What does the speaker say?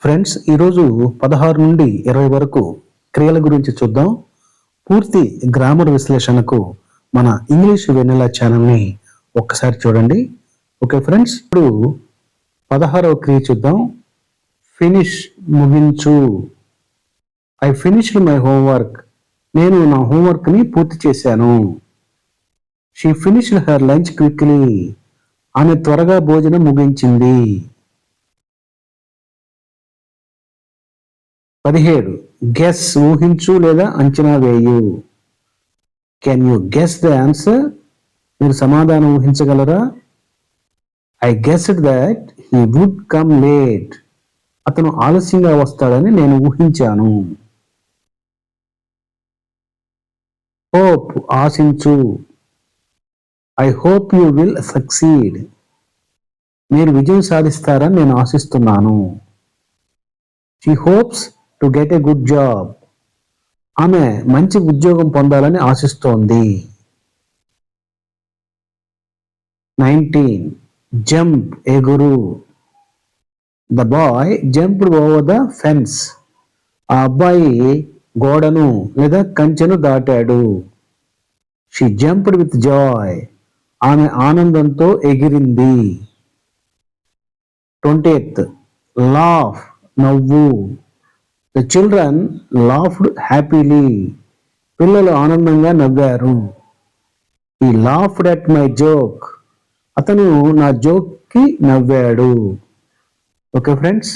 Friends, ఈరోజు 16 నుండి 20 వరకు క్రియల గురించి చూద్దాం. పూర్తి గ్రామర్ విశ్లేషణకు మన ఇంగ్లీష్ వెన్నెలా ఛానల్ని ఒక్కసారి చూడండి. ఓకే ఫ్రెండ్స్, ఇప్పుడు 16వ క్రియ చూద్దాం. ఫినిష్, ముగించు. I finished my homework. నేను నా హోంవర్క్ని పూర్తి చేశాను. She finished her lunch quickly. ఆమె త్వరగా భోజనం ముగించింది. 17. గెస్, ఊహించు లేదా అంచనా వేయు. Can you guess the answer? మీరు సమాధానం ఊహించగలరా? I guessed that he would come late. అతను ఆలస్యంగా వస్తాడని నేను ఊహించాను. హోప్, ఆశించు. I hope you will succeed. మీరు విజయం సాధిస్తారని నేను ఆశిస్తున్నాను. She hopes to get a good job. ఆమె మంచి ఉద్యోగం పొందాలని ఆశిస్తోంది. 19. జంప్, ఎగురు. The boy jumped over the fence. ఆ అబ్బాయి గోడను లేదా కంచెను దాటాడు. She jumped with joy. ఆమె ఆనందంతో ఎగిరింది. 20th. లాఫ్, నవ్వు. The children laughed happily. పిల్లలు ఆనందంగా నవ్వారు. He laughed at my joke. అతను నా జోక్కి నవ్వాడు. Okay friends,